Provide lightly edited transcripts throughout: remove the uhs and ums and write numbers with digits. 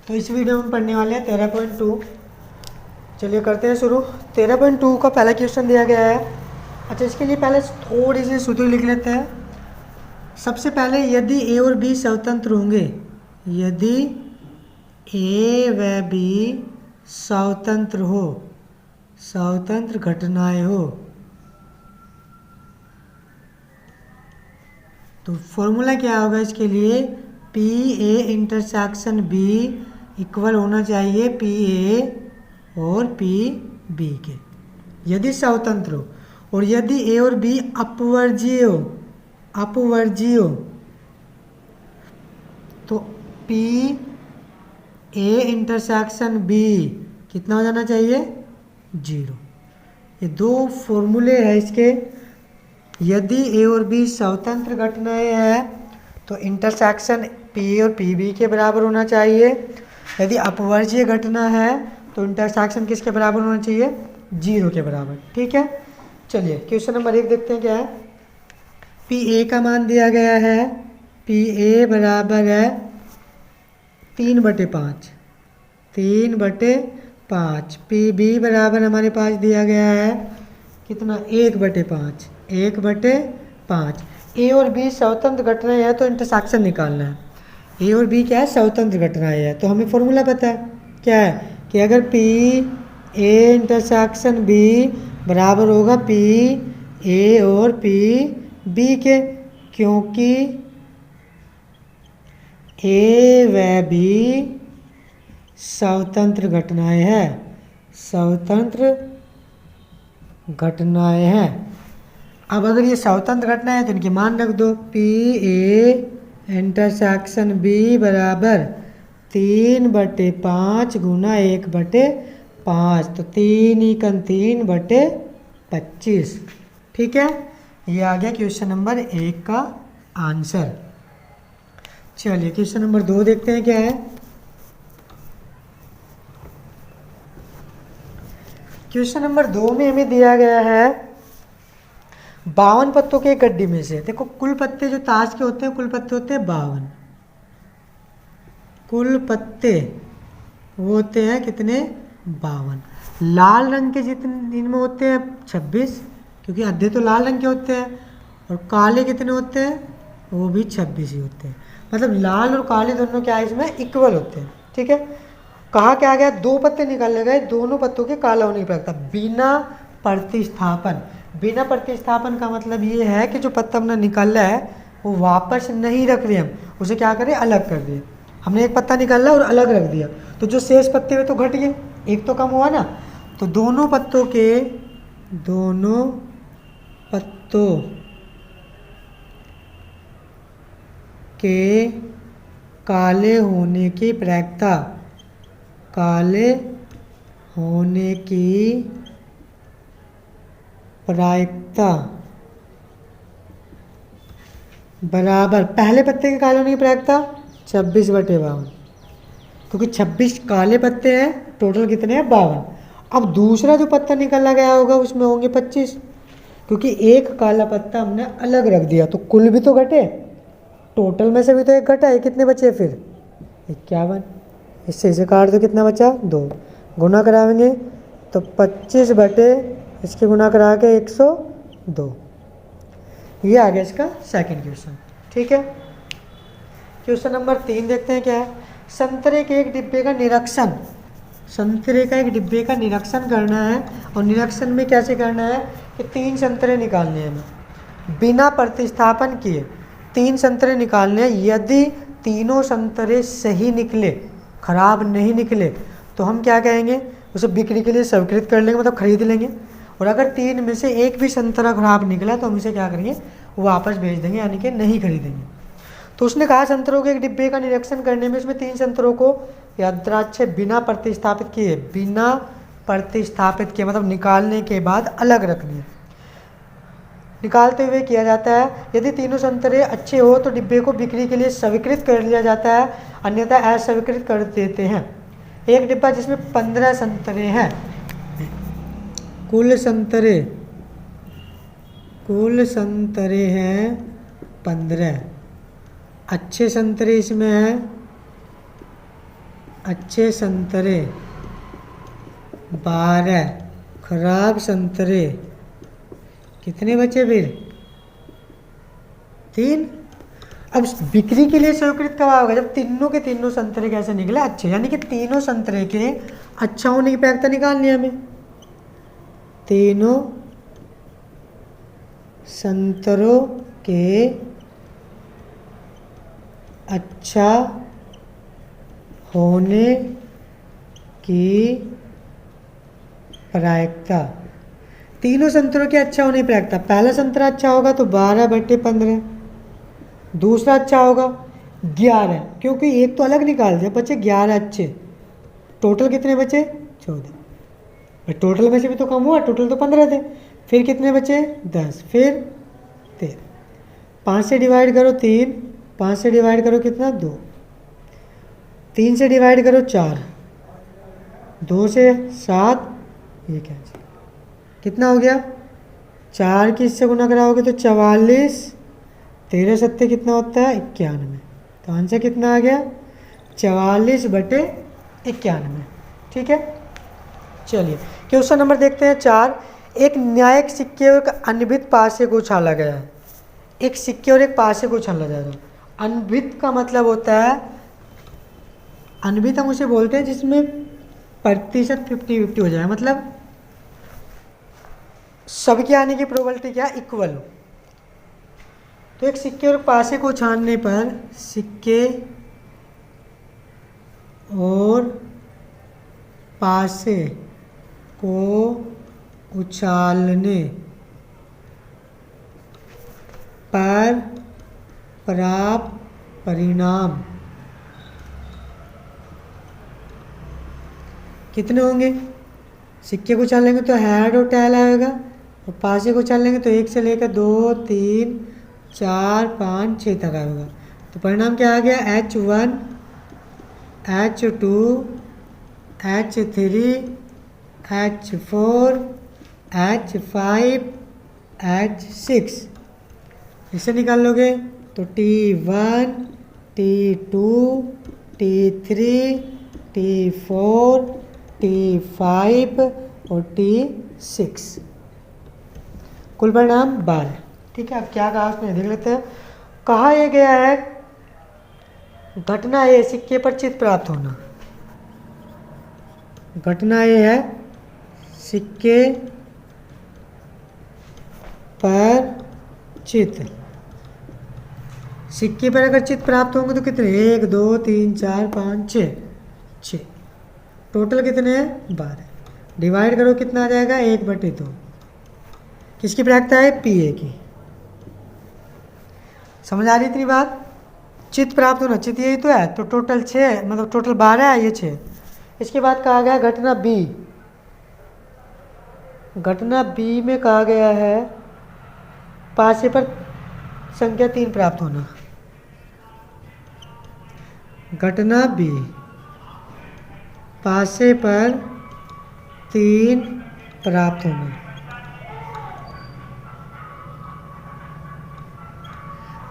तो इस वीडियो में पढ़ने वाले हैं 13.2। चलिए करते हैं शुरू। 13.2 का पहला क्वेश्चन दिया गया है। अच्छा, इसके लिए पहले थोड़ी सी सूत्र लिख लेते हैं। सबसे पहले, यदि ए और बी स्वतंत्र होंगे, यदि ए व बी स्वतंत्र हो, स्वतंत्र घटनाएं हो, तो फॉर्मूला क्या होगा इसके लिए? P A intersection B equal होना चाहिए पी ए और पी बी के, यदि स्वतंत्र हो। और यदि ए और बी अपवर्जीय हो, अपवर्जीय हो, तो पी ए इंटरसेक्शन बी कितना हो जाना चाहिए? 0। ये दो फॉर्मूले हैं इसके। यदि ए और बी स्वतंत्र घटनाएं हैं तो इंटरसेक्शन पी ए और पी बी के बराबर होना चाहिए। यदि अपवर्जीय घटना है तो इंटरसेक्शन किसके बराबर होना चाहिए? 0 के बराबर। ठीक है, चलिए क्वेश्चन नंबर 1 देखते हैं क्या है। पी ए का मान दिया गया है, पी ए बराबर है 3/5, 3/5। पी बी बराबर हमारे पास दिया गया है कितना? 1/5, 1/5। ए और बी स्वतंत्र घटनाएं है तो इंटरसेक्शन निकालना है। ए और बी क्या है? स्वतंत्र घटनाएं है। तो हमें फॉर्मूला पता है क्या है कि अगर पी ए इंटरसेक्शन बी बराबर होगा पी ए और पी बी के, क्योंकि ए व बी स्वतंत्र घटनाएं हैं, स्वतंत्र घटनाएं हैं। अब अगर ये स्वतंत्र घटना है तो इनके मान रख दो। पी ए इंटरसेक्शन बी बराबर 3/5 गुना 1/5, तो 3×3/25। ठीक है, ये आ गया क्वेश्चन नंबर 1 का आंसर। चलिए क्वेश्चन नंबर 2 देखते हैं क्या है। क्वेश्चन नंबर 2 में हमें दिया गया है 52 पत्तों के एक गड्ढे में से, देखो कुल पत्ते जो ताश के होते हैं, कुल पत्ते होते हैं 52। कुल पत्ते वो होते हैं कितने? 52। लाल रंग के जितने इनमें होते हैं 26, क्योंकि आधे तो लाल रंग के होते हैं। और काले कितने होते हैं? वो भी 26 ही होते हैं। मतलब लाल और काले दोनों क्या है इसमें? इक्वल होते हैं। ठीक है, कहा क्या गया? 2 पत्ते निकाले गए, दोनों पत्तों के काला होने की प्रक्रिया बिना प्रतिस्थापन। बिना प्रतिस्थापन का मतलब ये है कि जो पत्ता हमने निकाला है वो वापस नहीं रख रहे, हम उसे क्या करें? अलग कर दिए। हमने एक पत्ता निकाला और अलग रख दिया, तो जो शेष पत्ते हुए तो घट गए, एक तो कम हुआ ना। तो दोनों पत्तों के काले होने की प्रायिकता, काले होने की प्रायिकता बराबर पहले पत्ते के काले होने की प्रायिकता 26/52, क्योंकि 26 काले पत्ते हैं, टोटल कितने हैं? 52। अब दूसरा जो पत्ता निकाला गया होगा उसमें होंगे 25, क्योंकि एक काला पत्ता हमने अलग रख दिया, तो कुल भी तो घटे, टोटल में से भी तो एक घटा है। कितने बचे फिर? 51। इससे इसे काट दो, कितना बचा? 2। गुना कराएंगे तो 25 बटे इसके गुना करा के 102। ये आ गया इसका सेकंड क्वेश्चन। ठीक है, क्वेश्चन नंबर 3 देखते हैं क्या है। संतरे के एक डिब्बे का निरीक्षण, संतरे का एक डिब्बे का निरीक्षण करना है। और निरीक्षण में कैसे करना है कि 3 संतरे निकालने हैं हमें बिना प्रतिस्थापन किए। 3 संतरे निकालने हैं। यदि तीनों संतरे सही निकले, खराब नहीं निकले, तो हम क्या कहेंगे? उसे बिक्री के लिए स्वीकृत कर लेंगे, मतलब खरीद लेंगे। और अगर 3 में से एक भी संतरा खराब निकला तो हम इसे क्या करेंगे? वापस भेज देंगे, यानी कि नहीं खरीदेंगे। तो उसने कहा संतरों के एक डिब्बे का निरीक्षण करने में उसमें 3 संतरों को यंत्राक्ष बिना प्रतिस्थापित किए, बिना प्रतिस्थापित किए मतलब निकालने के बाद अलग रखनी है। निकालते हुए किया जाता है। यदि तीनों संतरे अच्छे हो तो डिब्बे को बिक्री के लिए स्वीकृत कर लिया जाता है, अन्यथा अस्वीकृत कर देते हैं। एक डिब्बा जिसमें 15 संतरे हैं, कुल संतरे हैं 15। अच्छे संतरे इसमें हैं अच्छे संतरे, 12 खराब संतरे, कितने बचे फिर? 3। अब बिक्री के लिए स्वीकृत कब होगा? जब तीनों के तीनों संतरे कैसे निकले? अच्छे, यानी कि तीनों संतरे के अच्छा होने की प्रायिकता निकालनी है हमें। तीनों संतरों के अच्छा होने की प्रायिकता, तीनों संतरों के अच्छा होने की प्रायिकता, पहला संतरा अच्छा होगा तो 12/15, दूसरा अच्छा होगा 11, क्योंकि एक तो अलग निकाल दिया, बचे 11 अच्छे। टोटल कितने बचे? 14। टोटल में से भी तो कम हुआ, टोटल तो 15 थे। फिर कितने बचे? 10, फिर 13। 5 से डिवाइड करो 3, 5 से डिवाइड करो कितना? 2, 3 से डिवाइड करो 4, 2 से 7, ये क्या है? कितना हो गया? 4 की इससे गुना कराओगे तो 44, 13 सत्ते कितना होता है? 91। तो आंसर कितना आ गया? 44/91। ठीक है, चलिए क्वेश्चन नंबर देखते हैं 4। एक न्यायिक सिक्के और एक अनभित पासे को उछाला गया है। एक सिक्के और एक पासे को उछाला जाएगा। अनभित का मतलब होता है, अनभित हम उसे बोलते हैं जिसमें प्रतिशत 50-50 हो जाए, मतलब सबके आने की प्रोबेबिलिटी क्या? इक्वल हो। तो एक सिक्के और पासे को छानने पर, सिक्के और पासे को उछालने पर प्राप्त परिणाम कितने होंगे? सिक्के को उछालेंगे तो हेड और टेल आएगा, और पासे को उछालेंगे तो 1 से लेकर 2, 3, 4, 5, 6 तक आएगा। तो परिणाम क्या आ गया? H1, H2, H3, H4, H5, H6। इसे निकाल लोगे तो T1, T2, T3, T4, T5 और T6, कुल परिणाम 12। ठीक है, अब क्या कहा उसने देख लेते हैं। कहा यह गया है घटना ये सिक्के पर चित प्राप्त होना। घटना ये है सिक्के पर चित, सिक्के पर अगर चित प्राप्त होंगे तो कितने? 1, 2, 3, 4, 5, 6। टोटल कितने हैं? 12। डिवाइड करो कितना आ जाएगा? 1/2। किसकी प्रायिकता है? PA की। समझ आ रही इतनी बात? चित प्राप्त होना, चित यही तो है, तो टोटल 6, मतलब टोटल 12 है, ये 6। इसके बाद कहा गया घटना B। घटना B में कहा गया है पासे पर संख्या 3 प्राप्त होना। घटना B, पासे पर 3 प्राप्त होना।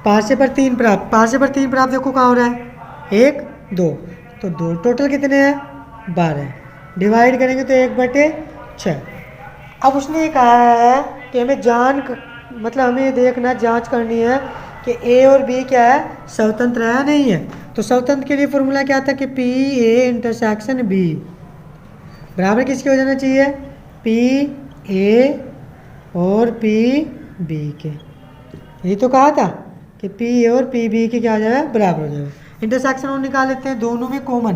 पासे पर 3 प्राप्त, पासे पर 3 प्राप्त देखो कहाँ हो रहा है? 1, 2, तो 2। टोटल कितने हैं? 12। डिवाइड करेंगे तो 1/6। अब उसने ये कहा है कि हमें मतलब हमें देखना, जांच करनी है कि A और B क्या है? स्वतंत्र है या नहीं है। तो स्वतंत्र के लिए फॉर्मूला क्या था कि PA इंटरसेक्शन B बराबर किसके हो जाना चाहिए? PA और PB के। यही तो कहा था कि PA और PB के क्या हो जाएगा? बराबर हो जाएगा। इंटरसेक्शन और निकाल लेते हैं, दोनों में कॉमन।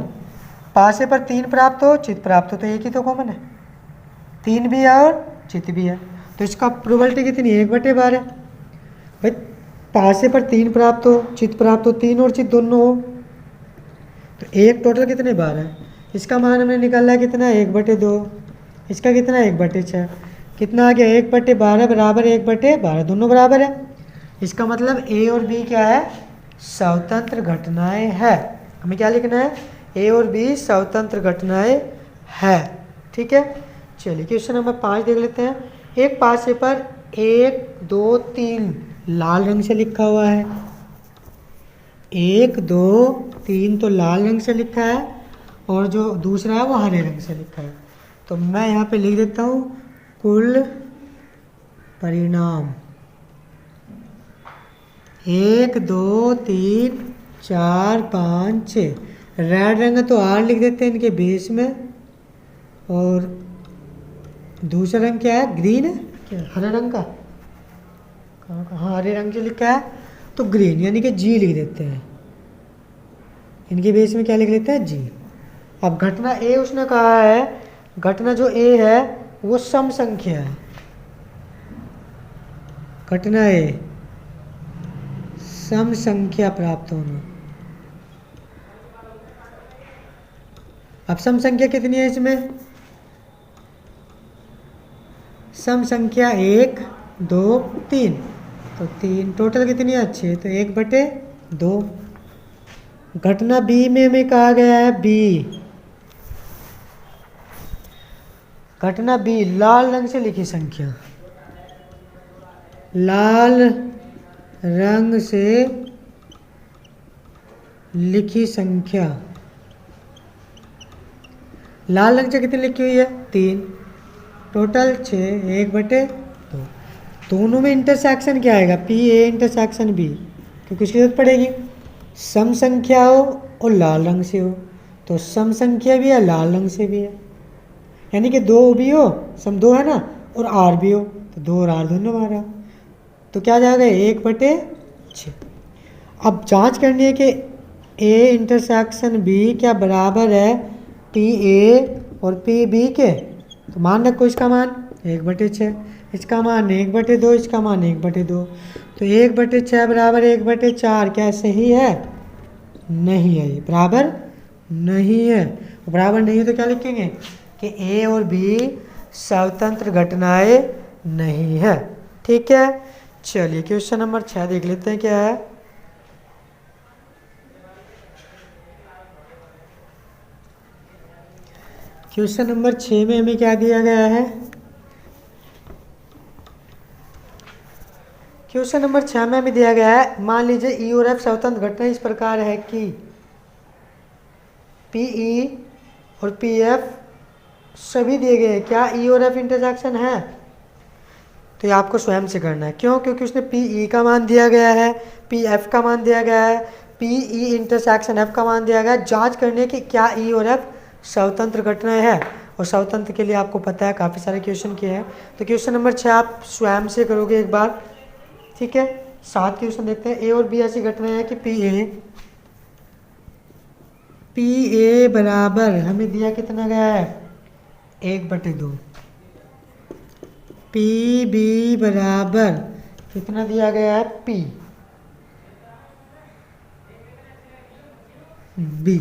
पासे पर 3 प्राप्त हो, चित प्राप्त हो, तो एक ही तो कॉमन है। 3 भी है और चित भी है, तो इसका प्रोबेबिलिटी कितनी है? 1/12। भाई पासे पर 3 प्राप्त हो, चित प्राप्त हो, 3 और चित दोनों हो, तो एक टोटल कितने? 12। इसका मान हमने निकाला कितना? 1/2। इसका कितना? 1/6। कितना आ गया? 1/12 बराबर 1/12, दोनों बराबर है। इसका मतलब A और B क्या है? स्वतंत्र घटनाएं है। हमें क्या लिखना है? A और B स्वतंत्र घटनाएं है। ठीक है, चलिए क्वेश्चन नंबर 5 देख लेते हैं। एक पासे पर 1, 2, 3 लाल रंग से लिखा हुआ है। 1, 2, 3 तो लाल रंग से लिखा है, और जो दूसरा है वो हरे रंग से लिखा है। तो मैं यहाँ पे लिख देता हूँ कुल परिणाम 1 2 3 4 5 6। रेड रंग है तो R लिख देते हैं इनके बेस में, और दूसरा रंग क्या है, ग्रीन है क्या, हरे रंग का, हाँ हरे रंग से लिखा है तो ग्रीन यानी कि G लिख देते हैं। इनके बेस में क्या लिख लेते हैं, G। अब घटना A उसने कहा है, घटना जो A है वो सम संख्या है। घटना A सम संख्या प्राप्त होना। अब सम संख्या कितनी है इसमें, सम संख्या 1 2 3, तो 3 टोटल कितनी है 6, तो 1/2। घटना बी में हमें कहा गया है बी, घटना बी लाल रंग से लिखी संख्या, लाल रंग से लिखी संख्या, लाल रंग से कितनी लिखी हुई है 3, टोटल 6, 1/2। दोनों में इंटरसेक्शन क्या आएगा, पी ए इंटरसेक्शन बी, क्योंकि उसकी जरूरत पड़ेगी। सम संख्या हो और लाल रंग से हो, तो सम संख्या भी है लाल रंग से भी है, यानी कि 2 भी हो, सम 2 है ना, और आर भी हो, तो 2 और आर दोनों मारा, तो क्या जाएगा 1/6। अब जांच करनी है कि ए इंटरसेक्शन बी क्या बराबर है पी ए और पी बी के, तो मान रखो इसका मान 1/6, इसका मान 1/2, इसका मान 1/2, तो 1/6 बराबर 1/4, क्या सही है, नहीं है, ये बराबर नहीं है। बराबर नहीं है तो क्या लिखेंगे कि ए और बी स्वतंत्र घटनाएं नहीं है। ठीक है, चलिए क्वेश्चन नंबर 6 देख लेते हैं क्या है। क्वेश्चन नंबर 6 में हमें क्या दिया गया है, क्वेश्चन नंबर 6 में हमें दिया गया है, मान लीजिए ई और एफ स्वतंत्र घटना इस प्रकार है कि पी ई और पी एफ सभी दिए गए हैं, क्या ई और एफ इंटरसेक्शन है, तो ये आपको स्वयं से करना है। क्यों, क्योंकि उसने पी ई का मान दिया गया है, पी एफ का मान दिया गया है, पी ई इंटरसेक्शन एफ का मान दिया गया है। जांच करने की क्या ई और एफ स्वतंत्र घटनाएं है, और स्वतंत्र के लिए आपको पता है काफ़ी सारे क्वेश्चन किए हैं, तो क्वेश्चन नंबर 6 आप स्वयं से करोगे एक बार। ठीक है, 7 क्वेश्चन देखते हैं। ए और बी ऐसी घटनाएं हैं कि पी ए बराबर हमें दिया कितना गया है 1/2, पी बी बराबर कितना दिया गया है पी बी,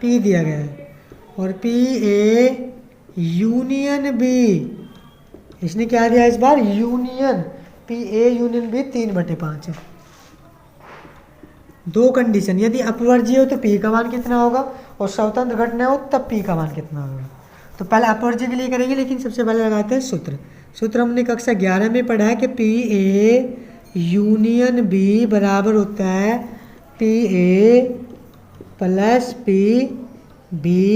पी दिया गया है, और पी ए यूनियन बी, इसने क्या दिया इस बार union, P A union B 3/5 है। दो कंडीशन, यदि अपवर्जीय हो तो पी का मान कितना होगा, और स्वतंत्र घटना हो तब पी का मान कितना होगा। तो पहले अपवर्जीय के लिए करेंगे, लेकिन सबसे पहले लगाते हैं सूत्र। सूत्र हमने कक्षा 11 में पढ़ा है कि पी ए यूनियन बी बराबर होता है P A plus P B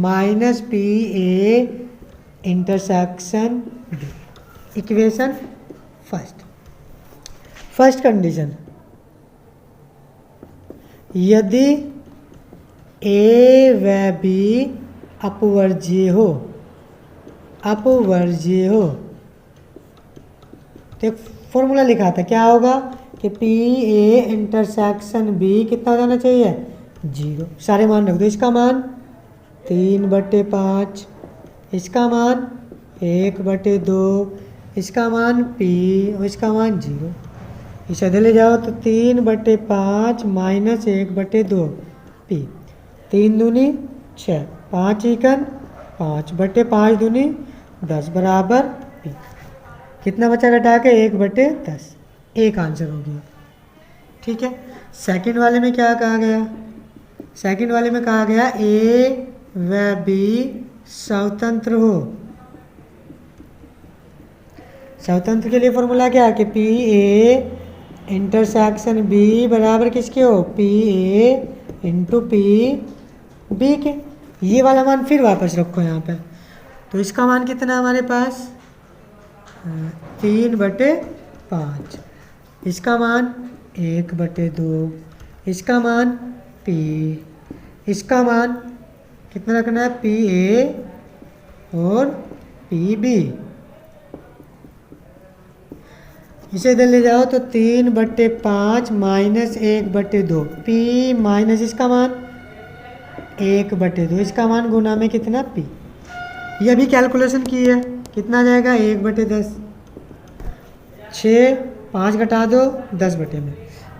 minus P A intersection B. Equation first condition, यदि ए व बी अपवर्जीय हो, तो एक फॉर्मूला लिखा था, क्या होगा कि पी ए इंटरसेक्शन बी कितना हो जाना चाहिए 0। सारे मान रख दो, इसका मान 3/5, इसका मान 1/2, इसका मान पी और इसका मान 0। इसे इधर ले जाओ तो 3/5 माइनस 1/2 पी, 3 दूनी 6, 5 एकन 5/5 दूनी 10 बराबर पी। कितना बचा घटा के 1/10, एक आंसर हो गया। ठीक है, सेकंड वाले में क्या कहा गया, सेकंड वाले में कहा गया ए व बी स्वतंत्र हो। स्वतंत्र के लिए फॉर्मूला क्या है कि पी ए इंटरसेक्शन बी बराबर किसके हो, P A into P B के। ये वाला मान फिर वापस रखो यहाँ पे। तो इसका मान कितना है हमारे पास 3/5। इसका मान 1/2। इसका मान P। इसका मान कितना रखना है PA और PB। इसे इधर ले जाओ तो 3/5 माइनस 1/2 P माइनस इसका मान 1/2 इसका मान गुना में कितना P। ये अभी कैलकुलेशन की है, कितना जाएगा 1/10। 6 5 घटा दो 10 में,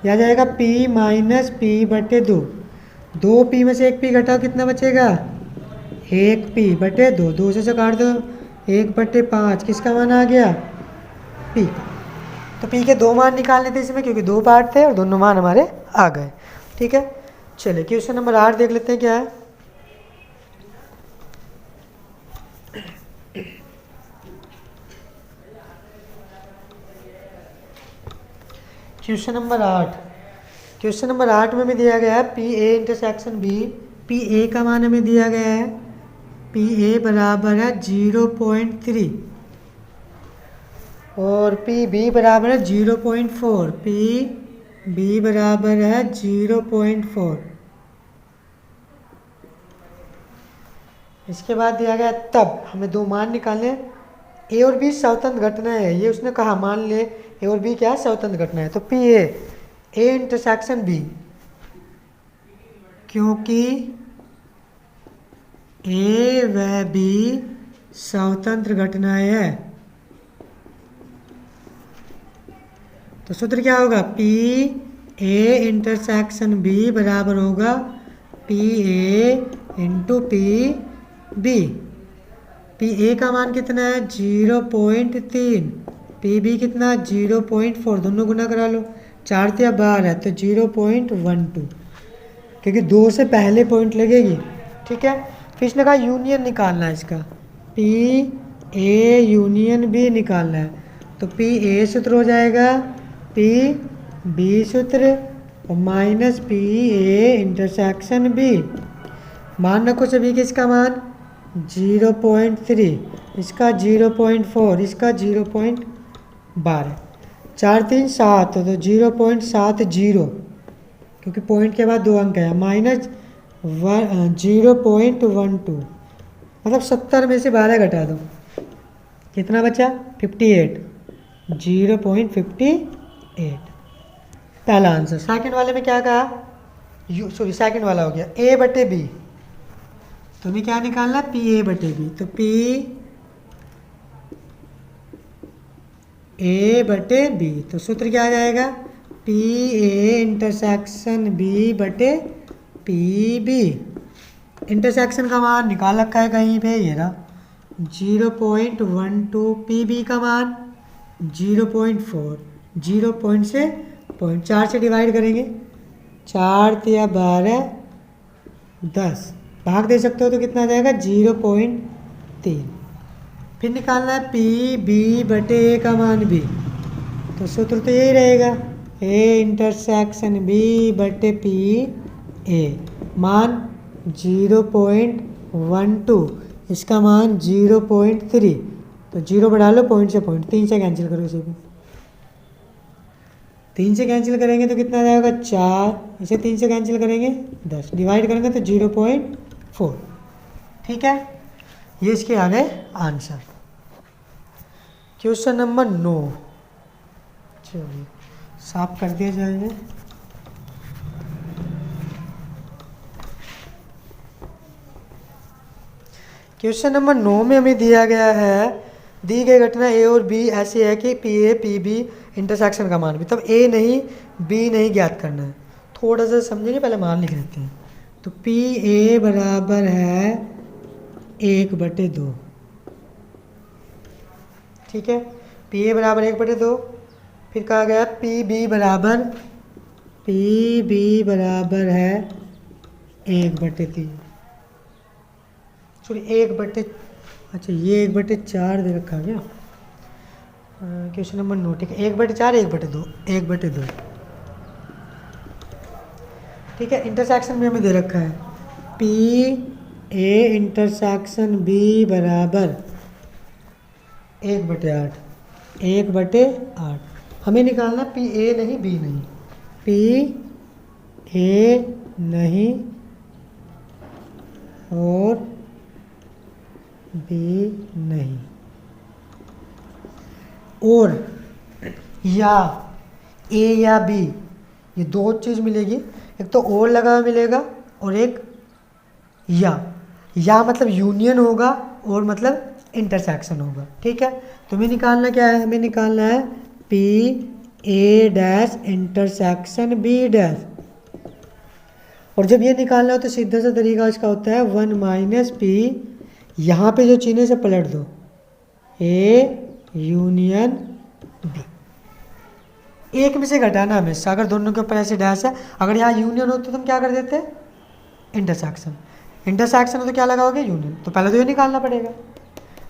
यह जाएगा P माइनस P/2। 2P में से 1P घटाओ कितना बचेगा 1P/2। 2 से काट दो 1/5 किसका मान आ गया P। तो P के 2 मान निकालने थे इसमें, क्योंकि 2 पार्ट थे और दोनों मान हमारे आ गए। ठीक है, चलिए क्वेश्चन नंबर 8 देख लेते हैं क्या है। क्वेश्चन नंबर 8 में दिया गया है PA इंटरसेक्शन B। PA का मान हमें दिया गया है, PA बराबर है 0.3 और PB बराबर है 0.4। PB बराबर है 0.4। इसके बाद दिया गया तब हमें 2 मान निकालने। A और B स्वतंत्र घटना है, ये उसने कहा मान ले A और B क्या है स्वतंत्र घटना है। तो PA A इंटरसेक्शन B, क्योंकि A व B स्वतंत्र घटनाएं है तो सूत्र क्या होगा PA इंटरसेक्शन B बराबर होगा PA इंटू PB। PA का मान कितना है 0.3, PB कितना 0.4, दोनों गुना करा लो, 4 या 12 है तो 0.12, क्योंकि 2 से पहले पॉइंट लगेगी। ठीक है, फिर इसने कहा यूनियन निकालना है इसका, PA यूनियन B निकालना है। तो PA सूत्र हो जाएगा PB सूत्र और माइनस PA इंटरसेक्शन B। मान रखो सभी के, इसका मान 0.3, इसका 0.4, इसका 0.12, 4 3 7 तो 0.70, क्योंकि पॉइंट के बाद 2 अंक है, माइनस 0.12, मतलब 70 में से 12 घटा दो कितना बचा 58, 0.58 पहला आंसर। सेकंड वाले में क्या कहा सेकंड वाला हो गया A/B, तो हमें क्या निकालना PA/B। तो PA/B, तो सूत्र क्या आ जाएगा PA इंटरसेक्शन B/PB। इंटरसेक्शन का मान निकाल रखा है कहीं पे, ये रहा 0.12, PB का मान 0.4, 0 से 0.4 से डिवाइड करेंगे, 4 या 12 10, भाग दे सकते हो तो कितना आ जाएगा 0.3। फिर निकालना है PB/A का मान B, तो सूत्र तो यही रहेगा A इंटरसेक्शन B/PA, मान 0.12, इसका मान 0.3, तो 0 बढ़ा लो पॉइंट से पॉइंट, 3 से कैंसिल करो इसे भी, 3 से कैंसिल करेंगे तो कितना आ जाएगा 4, इसे 3 से कैंसिल करेंगे 10, डिवाइड करेंगे तो 0.4। ठीक है, ये इसके आ गए आंसर। क्वेश्चन नंबर 9, चलिए साफ कर दिया जाएगा। क्वेश्चन नंबर 9 में हमें दिया गया है दी गई घटना A और B ऐसी है कि PA PB इंटरसेक्शन का मान भी, तब A नहीं B नहीं ज्ञात करना है, थोड़ा सा समझेंगे, पहले मान लिख लेते हैं। तो PA बराबर है 1/2, ठीक है, PA बराबर 1/2। फिर कहा गया PB बराबर है 1/3, सॉरी 1/, अच्छा ये 1/4 दे रखा गया क्वेश्चन नंबर 9। ठीक है, 1/4 1/2 1/2, ठीक है। इंटरसेक्शन में हमें दे रखा है ए इंटरसेक्शन बी बराबर 1/8, 1/8। हमें निकालना पी ए नहीं बी नहीं, पी ए नहीं और बी नहीं, और या ए या बी, ये दो चीज़ मिलेगी, एक तो और लगा हुआ मिलेगा और एक या मतलब यूनियन होगा और मतलब इंटरसेक्शन होगा। ठीक है, तो हमें निकालना क्या है, हमें निकालना है P A dash intersection B dash. और जब ये निकालना हो तो सीधा सा तरीका इसका होता है 1 माइनस पी, यहाँ पे जो चिन्ह से पलट दो, ए यूनियन बी। एक में से घटाना हमेशा, अगर दोनों के ऊपर ऐसे डैश है, अगर यहाँ यूनियन होती तो हम क्या कर देते, इंटरसेक्शन। इंटरसेक्शन हो तो क्या लगाओगे, यूनियन। तो पहले तो ये निकालना पड़ेगा।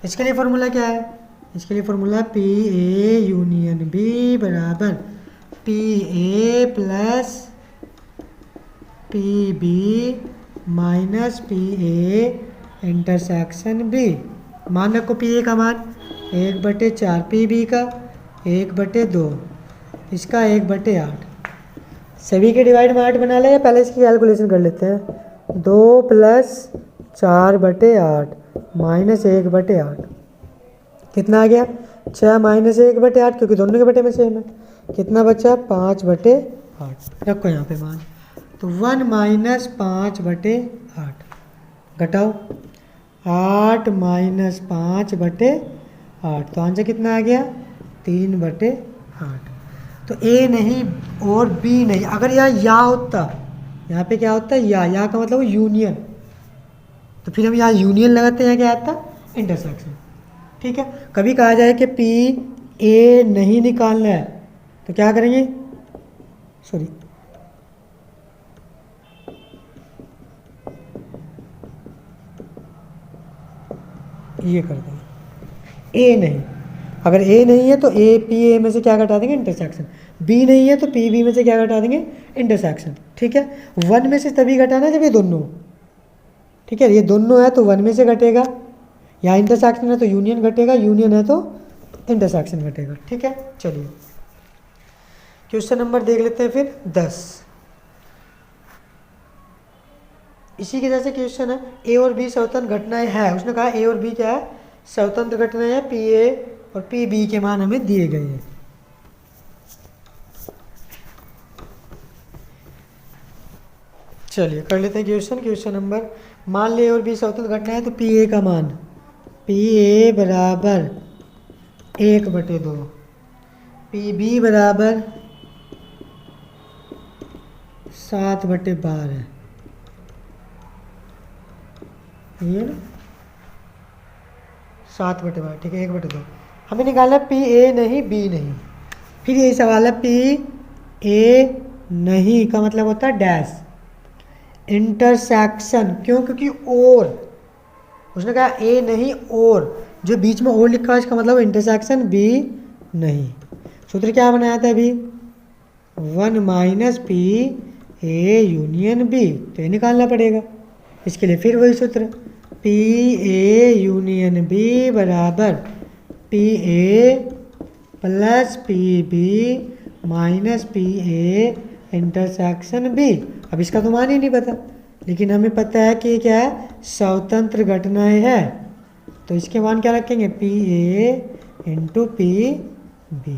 इसके लिए फॉर्मूला क्या है, इसके लिए formula P A union B बराबर P A plus P B minus P A intersection B. मान रखो पी ए का मान 1/4, पी बी का 1/2, इसका 1/8। सभी के डिवाइड में 8 बना ले, या पहले इसकी कैलकुलेशन कर लेते हैं। 2 + 4/8 माइनस 1/8 कितना आ गया, 6 माइनस 1/8, क्योंकि दोनों के बटे में सेम है। कितना बचा, 5/8। रखो यहाँ पे मान, तो 1 माइनस 5/8 घटाओ 8 माइनस 5/8, तो आंसर कितना आ गया, 3/8। तो ए नहीं और बी नहीं, अगर यहाँ या होता, यहाँ पे क्या होता है, या का मतलब यूनियन, तो फिर हम यहाँ यूनियन लगाते हैं, क्या आता, इंटरसेक्शन। ठीक है, कभी कहा जाए कि पी ए नहीं निकालना है तो क्या करेंगे, सॉरी ये कर देंगे, ए नहीं, अगर ए नहीं है तो ए पी ए में से क्या घटा देंगे, इंटरसेक्शन। बी नहीं है तो पी बी में से क्या घटा देंगे, इंटरसेक्शन। ठीक है, 1 में से तभी घटाना जब ये दोनों, ठीक है, ये दोनों है तो 1 में से घटेगा, यहाँ इंटरसेक्शन है तो यूनियन घटेगा, यूनियन है तो इंटरसेक्शन घटेगा। ठीक है, चलिए क्वेश्चन नंबर देख लेते हैं फिर 10। इसी के जैसे क्वेश्चन है, ए और बी स्वतंत्र घटनाएं है, उसने कहा ए और बी क्या है, स्वतंत्र घटनाएं है, पी ए और पी बी के मान हमें दिए गए हैं। चलिए कर लेते हैं क्वेश्चन नंबर, मान ले ए और बी स्वतंत्र घटना है, तो पी ए का मान, पी ए बराबर 1/2, पी बी बराबर 7/12, ये ना 7/12, ठीक है, 1/2। हमें निकालना पी ए नहीं बी नहीं। फिर यही सवाल है, पी ए नहीं का मतलब होता है डैश इंटरसेक्शन, क्यों, क्योंकि और उसने कहा ए नहीं और, जो बीच में और लिखा है इसका मतलब इंटरसेक्शन बी नहीं। सूत्र क्या बनाया था अभी, 1 minus P A union B, तो ये निकालना पड़ेगा। इसके लिए फिर वही सूत्र, पी ए यूनियन बी बराबर P A plus P B minus P A intersection B. अब इसका तो मान ही नहीं पता, लेकिन हमें पता है कि क्या है, स्वतंत्र घटनाएं है, तो इसके मान क्या रखेंगे, P A into P B.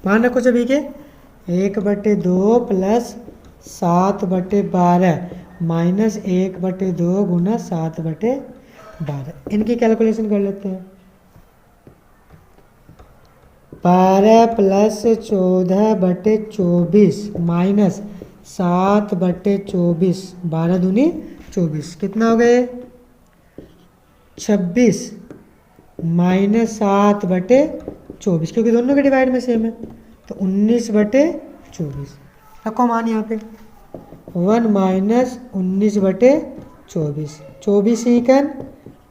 मान रखो सभी के 1/2 प्लस 7/12 माइनस 1/2 गुना 7/12। इनकी कैलकुलेशन कर लेते हैं। 12 प्लस 14/24 माइनस 7/24, 12 दूनी 24, कितना हो गए 26 माइनस 7/24, क्योंकि दोनों के डिवाइड में सेम है, तो 19/24। रखो मान यहाँ पे 1 माइनस 19/24, 24 सेकंड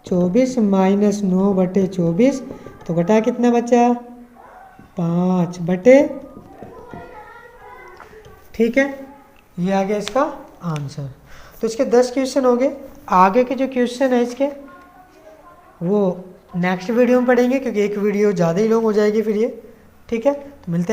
24 माइनस 9/24, तो घटा कितना बचा 5/, ठीक है, ये आ गया इसका आंसर। तो इसके 10 क्वेश्चन हो गए। आगे के जो क्वेश्चन है इसके वो नेक्स्ट वीडियो में पढ़ेंगे, क्योंकि एक वीडियो ज़्यादा ही लॉन्ग हो जाएगी फिर ये। ठीक है, तो मिलते हैं।